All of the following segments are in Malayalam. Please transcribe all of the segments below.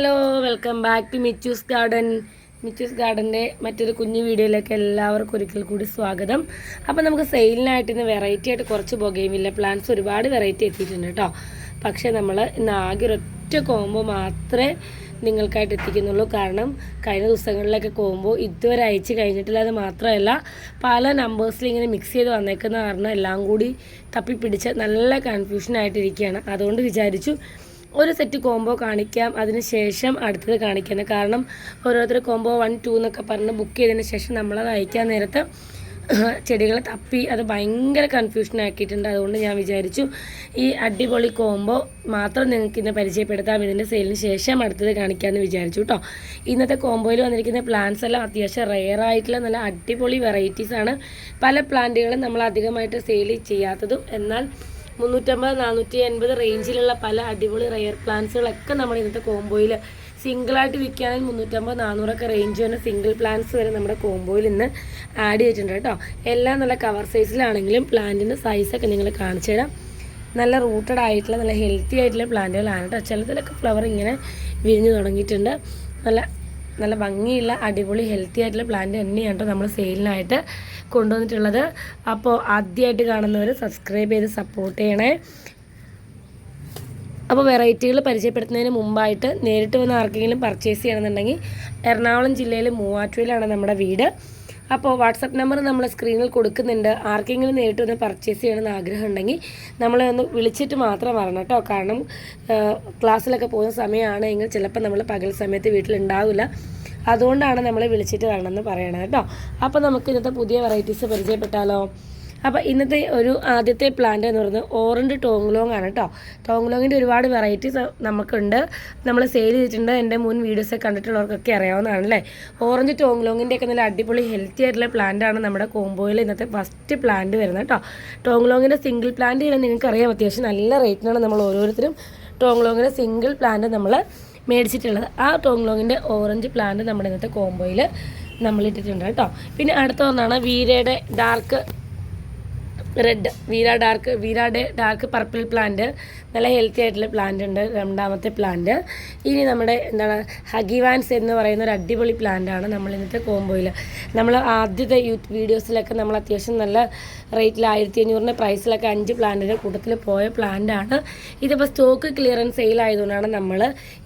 Hello, welcome back to Michoos garden. Michoos ഗാർഡൻ്റെ മറ്റൊരു കുഞ്ഞു വീഡിയോയിലേക്ക് എല്ലാവർക്കും ഒരിക്കൽ കൂടി സ്വാഗതം. അപ്പോൾ നമുക്ക് സെയിലിനായിട്ട് ഇന്ന് വെറൈറ്റി ആയിട്ട് കുറച്ച് ബൊഗെയിൻവില്ല പ്ലാന്റ്സ് ഒരുപാട് വെറൈറ്റി എത്തിയിട്ടുണ്ട് കേട്ടോ. പക്ഷേ നമ്മൾ ഇന്ന് ആകെ ഒരൊറ്റ കോംബോ മാത്രമേ നിങ്ങൾക്കായിട്ട് എത്തിക്കുന്നുള്ളൂ. കാരണം കഴിഞ്ഞ ദിവസങ്ങളിലൊക്കെ കോംബോ ഇതുവരെ അയച്ച് കഴിഞ്ഞിട്ടില്ല. അത് മാത്രമല്ല പല നമ്പേഴ്സിൽ ഇങ്ങനെ മിക്സ് ചെയ്ത് വന്നേക്കുന്ന കാരണം എല്ലാം കൂടി തപ്പിപ്പിടിച്ച് നല്ല കൺഫ്യൂഷനായിട്ടിരിക്കുകയാണ്. അതുകൊണ്ട് വിചാരിച്ചു ഒരു സെറ്റ് കോംബോ കാണിക്കാം, അതിന് ശേഷം അടുത്തത് കാണിക്കുന്നത്. കാരണം ഓരോരുത്തർ കോംബോ 1, 2 എന്നൊക്കെ പറഞ്ഞ് ബുക്ക് ചെയ്തതിന് ശേഷം നമ്മളത് അയക്കാൻ നേരത്ത് ചെടികളെ തപ്പി അത് ഭയങ്കര കൺഫ്യൂഷൻ ആക്കിയിട്ടുണ്ട്. അതുകൊണ്ട് ഞാൻ വിചാരിച്ചു ഈ അടിപൊളി കോംബോ മാത്രം നിങ്ങൾക്ക് ഇന്ന് പരിചയപ്പെടുത്താം, ഇതിൻ്റെ സെയിലിന് ശേഷം അടുത്തത് കാണിക്കാമെന്ന് വിചാരിച്ചു കേട്ടോ. ഇന്നത്തെ കോംബോയിൽ വന്നിരിക്കുന്ന പ്ലാന്റ്സ് എല്ലാം അത്യാവശ്യം റെയർ ആയിട്ടുള്ള നല്ല അടിപൊളി വെറൈറ്റീസാണ്. പല പ്ലാന്റുകളും നമ്മൾ അധികമായിട്ട് സെയിൽ ചെയ്യാത്തതും എന്നാൽ 350, 480 റേഞ്ചിലുള്ള പല അടിപൊളി റെയർ പ്ലാന്റ്സുകളൊക്കെ നമ്മൾ ഇന്നത്തെ കോംബോയിൽ സിംഗിളായിട്ട് വിൽക്കുകയാണെങ്കിൽ 350, 400 റേഞ്ച് വരെ സിംഗിൾ പ്ലാന്റ്സ് വരെ നമ്മുടെ കോംബോയിൽ ഇന്ന് ആഡ് ചെയ്തിട്ടുണ്ട് കേട്ടോ. എല്ലാം നല്ല കവർ സൈസിലാണെങ്കിലും പ്ലാന്റിൻ്റെ സൈസൊക്കെ നിങ്ങൾ കാണിച്ചു തരാം. നല്ല റൂട്ടഡ് ആയിട്ടുള്ള നല്ല ഹെൽത്തി ആയിട്ടുള്ള പ്ലാന്റുകളാണ് കേട്ടോ. ചിലതിലൊക്കെ ഫ്ലവർ ഇങ്ങനെ വിരിഞ്ഞു തുടങ്ങിയിട്ടുണ്ട്. നല്ല ഭംഗിയുള്ള അടിപൊളി ഹെൽത്തി ആയിട്ടുള്ള പ്ലാന്റ് തന്നെയാണ് കേട്ടോ നമ്മൾ സെയിലിനായിട്ട് കൊണ്ടുവന്നിട്ടുള്ളത്. അപ്പോൾ ആദ്യമായിട്ട് കാണുന്നവർ സബ്സ്ക്രൈബ് ചെയ്ത് സപ്പോർട്ട് ചെയ്യണേ. അപ്പോൾ വെറൈറ്റികൾ പരിചയപ്പെടുത്തുന്നതിന് മുമ്പായിട്ട് നേരിട്ട് വന്ന് ആർക്കെങ്കിലും പർച്ചേസ് ചെയ്യണമെന്നുണ്ടെങ്കിൽ എറണാകുളം ജില്ലയിൽ മൂവാറ്റുപുഴയിലാണ് നമ്മുടെ വീട്. അപ്പോൾ വാട്സപ്പ് നമ്പർ നമ്മൾ സ്ക്രീനിൽ കൊടുക്കുന്നുണ്ട്. ആർക്കെങ്കിലും നേരിട്ട് വന്ന് പർച്ചേസ് ചെയ്യണമെന്ന് ആഗ്രഹം ഉണ്ടെങ്കിൽ നമ്മളെ ഒന്ന് വിളിച്ചിട്ട് മാത്രം വരണം കേട്ടോ. കാരണം ക്ലാസ്സിലൊക്കെ പോകുന്ന സമയമാണ് എങ്കിൽ ചിലപ്പോൾ നമ്മൾ പകൽ സമയത്ത് വീട്ടിലുണ്ടാവില്ല. അതുകൊണ്ടാണ് നമ്മൾ വിളിച്ചിട്ട് വരണമെന്ന് പറയണത് കേട്ടോ. അപ്പോൾ നമുക്ക് ഇന്നത്തെ പുതിയ വെറൈറ്റീസ് പരിചയപ്പെട്ടാലോ. അപ്പോൾ ഇന്നത്തെ ഒരു ആദ്യത്തെ പ്ലാന്റ് എന്ന് പറയുന്നത് ഓറഞ്ച് ടോങ്ലോങ് ആണ് കേട്ടോ. ടോങ്ലോങ്ങിൻ്റെ ഒരുപാട് വെറൈറ്റീസ് നമുക്കുണ്ട്, നമ്മൾ സെയിൽ ചെയ്തിട്ടുണ്ട്. എൻ്റെ മുൻ വീഡിയോസൊക്കെ കണ്ടിട്ടുള്ളവർക്കൊക്കെ അറിയാവുന്നതാണല്ലേ. ഓറഞ്ച് ടോങ്ലോങ്ങിൻ്റെയൊക്കെ നല്ല അടിപൊളി ഹെൽത്തി ആയിട്ടുള്ള പ്ലാന്റാണ് നമ്മുടെ കോംബോയിൽ ഇന്നത്തെ ഫസ്റ്റ് പ്ലാന്റ് വരുന്നത് കേട്ടോ. ടോങ്ലോങ്ങിൻ്റെ സിംഗിൾ പ്ലാന്റ് ചെയ്യാൻ നിങ്ങൾക്കറിയാം അത്യാവശ്യം നല്ല റേറ്റിനാണ് നമ്മൾ ഓരോരുത്തരും ടോങ്ലോങ്ങിൻ്റെ സിംഗിൾ പ്ലാന്റ് നമ്മൾ മേടിച്ചിട്ടുള്ളത്. ആ ടോങ്ലോങ്ങിൻ്റെ ഓറഞ്ച് പ്ലാന്റ് നമ്മുടെ ഇന്നത്തെ കോംബോയിൽ നമ്മൾ ഇട്ടിട്ടുണ്ട് കേട്ടോ. പിന്നെ അടുത്ത ഒന്നാണ് വീരയുടെ ഡാർക്ക് റെഡ്, വീരാടെ ഡാർക്ക് പർപ്പിൾ പ്ലാന്റ്. നല്ല ഹെൽത്തി ആയിട്ടുള്ള പ്ലാന്റ് ഉണ്ട്, രണ്ടാമത്തെ പ്ലാന്റ്. ഇനി നമ്മുടെ ഹഗിവാൻസ് എന്ന് പറയുന്ന ഒരു അടിപൊളി പ്ലാന്റാണ് നമ്മൾ ഇന്നത്തെ കോംബോയിൽ. നമ്മൾ ആദ്യത്തെ യൂത്ത് വീഡിയോസിലൊക്കെ നമ്മൾ അത്യാവശ്യം നല്ല റേറ്റിൽ 1500 പ്രൈസിലൊക്കെ 5 പ്ലാന്റിൻ്റെ കൂട്ടത്തിൽ പോയ പ്ലാന്റാണ്. ഇതിപ്പോൾ സ്റ്റോക്ക് ക്ലിയറൻസ് സെയിൽ ആയതുകൊണ്ടാണ് നമ്മൾ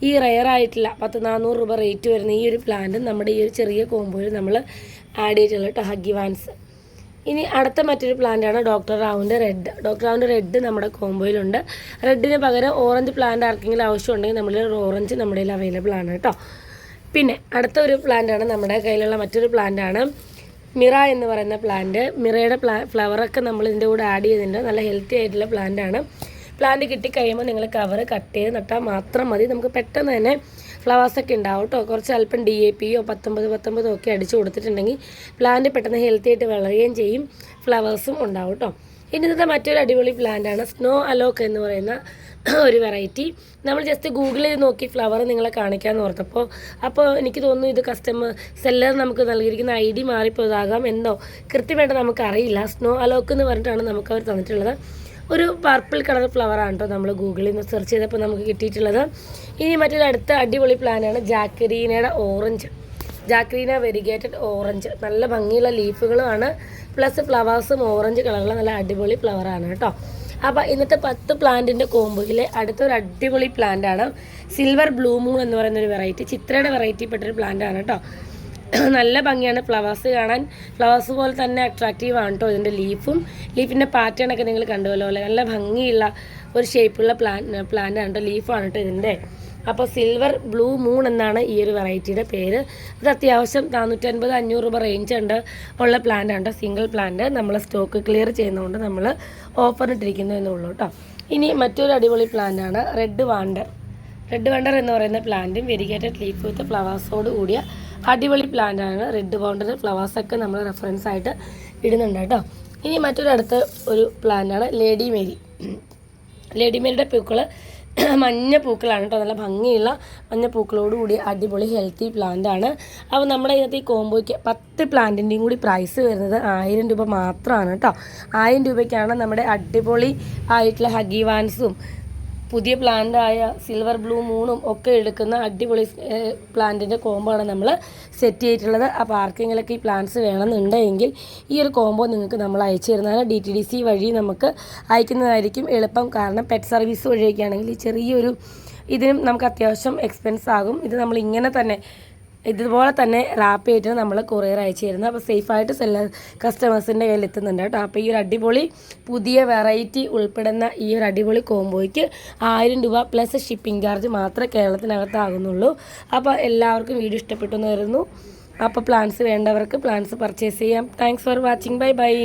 ഈ റെയർ ആയിട്ടുള്ള 10-400 രൂപ റേറ്റ് വരുന്ന ഈ ഒരു പ്ലാന്റ് നമ്മുടെ ഈ ഒരു ചെറിയ കോംബോയിൽ നമ്മൾ ആഡ് ചെയ്തിട്ടുള്ളത് കേട്ടോ, ഹഗിവാൻസ്. ഇനി അടുത്ത മറ്റൊരു പ്ലാന്റാണ് ഡോക്ടർ റാവുൻ്റെ റെഡ്. ഡോക്ടർ റാവുൻ്റെ റെഡ് നമ്മുടെ കോംബോയിലുണ്ട്. റെഡിന് പകരം ഓറഞ്ച് പ്ലാന്റ് ആർക്കെങ്കിലും ആവശ്യമുണ്ടെങ്കിൽ നമ്മുടെ ഓറഞ്ച് നമ്മുടെ കയ്യിൽ അവൈലബിൾ ആണ് കേട്ടോ. പിന്നെ അടുത്ത ഒരു പ്ലാന്റാണ് നമ്മുടെ കയ്യിലുള്ള മറ്റൊരു പ്ലാന്റാണ് മിറ എന്ന് പറയുന്ന പ്ലാന്റ്. മിറയുടെ ഫ്ലവറൊക്കെ നമ്മൾ ഇതിൻ്റെ കൂടെ ആഡ് ചെയ്തിട്ടുണ്ട്. നല്ല ഹെൽത്തി ആയിട്ടുള്ള പ്ലാന്റാണ്. പ്ലാന്റ് കിട്ടിക്കഴിയുമ്പോൾ നിങ്ങൾ കവർ കട്ട് ചെയ്ത് നട്ടാൽ മാത്രം മതി. നമുക്ക് പെട്ടെന്ന് തന്നെ ഫ്ലവേഴ്സൊക്കെ ഉണ്ടാവും കേട്ടോ. കുറച്ച് അല്പം DAPയോ 19 ഒക്കെ അടിച്ചു കൊടുത്തിട്ടുണ്ടെങ്കിൽ പ്ലാന്റ് പെട്ടെന്ന് ഹെൽത്തി ആയിട്ട് വളരുകയും ചെയ്യും, ഫ്ലവേഴ്സും ഉണ്ടാവും കേട്ടോ. ഇനി ഇന്നത്തെ മറ്റൊരു അടിപൊളി പ്ലാന്റാണ് സ്നോ അലോക്ക് എന്ന് പറയുന്ന ഒരു വെറൈറ്റി. നമ്മൾ ജസ്റ്റ് ഗൂഗിൾ ചെയ്ത് നോക്കി ഫ്ലവർ നിങ്ങളെ കാണിക്കാമെന്ന് ഓർത്തപ്പോൾ എനിക്ക് തോന്നുന്നു ഇത് സെല്ലർ നമുക്ക് നൽകിയിരിക്കുന്ന ID മാറിപ്പോയതാകാം എന്നോ കൃത്യമായിട്ട് നമുക്കറിയില്ല. സ്നോ അലോക്ക് എന്ന് പറഞ്ഞിട്ടാണ് നമുക്ക് അവർ തന്നിട്ടുള്ളത്. ഒരു പർപ്പിൾ കളർ ഫ്ലവറാണ് കേട്ടോ നമ്മൾ ഗൂഗിളിൽ നിന്ന് സെർച്ച് ചെയ്തപ്പോൾ നമുക്ക് കിട്ടിയിട്ടുള്ളത്. ഇനി മറ്റൊരു അടുത്ത അടിപൊളി പ്ലാനാണ് ജാക്കരീനയുടെ ഓറഞ്ച്. ജാക്കരീന വെരിഗേറ്റഡ് ഓറഞ്ച്. നല്ല ഭംഗിയുള്ള ലീഫുകളുമാണ്, പ്ലസ് ഫ്ലവേഴ്സും ഓറഞ്ച് കളറുള്ള നല്ല അടിപൊളി ഫ്ലവറാണ് കേട്ടോ. അപ്പോൾ ഇന്നത്തെ 10 പ്ലാന്റിൻ്റെ കോംബോയിലെ അടുത്തൊരു അടിപൊളി പ്ലാന്റാണ് സിൽവർ ബ്ലൂ മൂൺ എന്ന് പറയുന്നൊരു വെറൈറ്റി. ചിത്രയുടെ വെറൈറ്റിപ്പെട്ടൊരു പ്ലാന്റാണ് കേട്ടോ. നല്ല ഭംഗിയാണ് ഫ്ലവേഴ്സ് കാണാൻ. ഫ്ലവേഴ്സ് പോലെ തന്നെ അട്രാക്റ്റീവാണ് കേട്ടോ ഇതിൻ്റെ ലീഫിൻ്റെ പാറ്റേണൊക്കെ നിങ്ങൾ കണ്ടുപോലെ നല്ല ഭംഗിയുള്ള ഒരു ഷേപ്പുള്ള പ്ലാന്റാണ് കേട്ടോ. ലീഫാണ് കേട്ടോ ഇതിൻ്റെ. അപ്പോൾ സിൽവർ ബ്ലൂ മൂൺ എന്നാണ് ഈ ഒരു വെറൈറ്റിയുടെ പേര്. ഇത് അത്യാവശ്യം 450-500 രൂപ റേഞ്ച് ഉള്ള പ്ലാന്റ് ആണ് കേട്ടോ. സിംഗിൾ പ്ലാന്റ് നമ്മൾ സ്റ്റോക്ക് ക്ലിയർ ചെയ്യുന്നതുകൊണ്ട് നമ്മൾ ഓഫറിനിട്ടിരിക്കുന്നു എന്നുള്ളൂ കേട്ടോ. ഇനി മറ്റൊരു അടിപൊളി പ്ലാന്റാണ് റെഡ് വാണ്ടർ എന്ന് പറയുന്ന പ്ലാന്റും വെരിഗേറ്റഡ് ലീഫ് വിത്ത് ഫ്ലവേഴ്സോട് കൂടിയ അടിപൊളി പ്ലാന്റാണ്. റെഡ് വാണ്ടർ ഫ്ലവേഴ്സൊക്കെ നമ്മൾ റെഫറൻസ് ആയിട്ട് ഇടുന്നുണ്ട് കേട്ടോ. ഇനി മറ്റൊരു അടുത്ത ഒരു പ്ലാന്റാണ് ലേഡി മേരിയുടെ പൂക്കൾ മഞ്ഞ പൂക്കളാണ് കേട്ടോ. നല്ല ഭംഗിയുള്ള മഞ്ഞ പൂക്കളോട് കൂടി അടിപൊളി ഹെൽത്തി പ്ലാന്റാണ്. അപ്പോൾ നമ്മുടെ ഇതിനകത്ത് ഈ കോംബോയ്ക്ക് 10 പ്ലാന്റിൻ്റെയും കൂടി പ്രൈസ് വരുന്നത് 1000 രൂപ മാത്രമാണ് കേട്ടോ. 1000 രൂപയ്ക്കാണ് നമ്മുടെ അടിപൊളി ആയിട്ടുള്ള ഹഗിവാൻസും പുതിയ പ്ലാന്റായ സിൽവർ ബ്ലൂ മൂണും ഒക്കെ എടുക്കുന്ന അടിപൊളി പ്ലാന്റിൻ്റെ കോംബോ ആണ് നമ്മൾ സെറ്റ് ചെയ്തിട്ടുള്ളത്. അപ്പോൾ ആർക്കെങ്കിലൊക്കെ ഈ പ്ലാന്റ്സ് വേണമെന്നുണ്ടെങ്കിൽ ഈ ഒരു കോംബോ നിങ്ങൾക്ക് നമ്മൾ അയച്ചു തരുന്നതാണ്. DTDC വഴി നമുക്ക് അയക്കുന്നതായിരിക്കും എളുപ്പം. കാരണം പെറ്റ് സർവീസ് വഴിയൊക്കെയാണെങ്കിൽ ചെറിയൊരു ഇതിനും നമുക്ക് അത്യാവശ്യം എക്സ്പെൻസ് ആകും. ഇത് നമ്മൾ ഇങ്ങനെ തന്നെ ഇതുപോലെ തന്നെ റാപ്പ് ചെയ്തിട്ട് നമ്മൾ കൊറിയർ അയച്ചു തരുന്നത്. അപ്പോൾ സേഫായിട്ട് കസ്റ്റമേഴ്സിൻ്റെ കയ്യിൽ എത്തുന്നുണ്ട് കേട്ടോ. അപ്പോൾ ഈ ഒരു അടിപൊളി പുതിയ വെറൈറ്റി ഉൾപ്പെടുന്ന ഈ ഒരു അടിപൊളി കോംബോയ്ക്ക് 1000 രൂപ പ്ലസ് ഷിപ്പിംഗ് ചാർജ് മാത്രമേ കേരളത്തിനകത്താകുന്നുള്ളൂ. അപ്പോൾ എല്ലാവർക്കും വീഡിയോ ഇഷ്ടപ്പെട്ടു എന്ന് വരുന്നു. അപ്പോൾ പ്ലാൻസ് വേണ്ടവർക്ക് പ്ലാൻസ് പർച്ചേസ് ചെയ്യാം. Thanks for watching. Bye bye.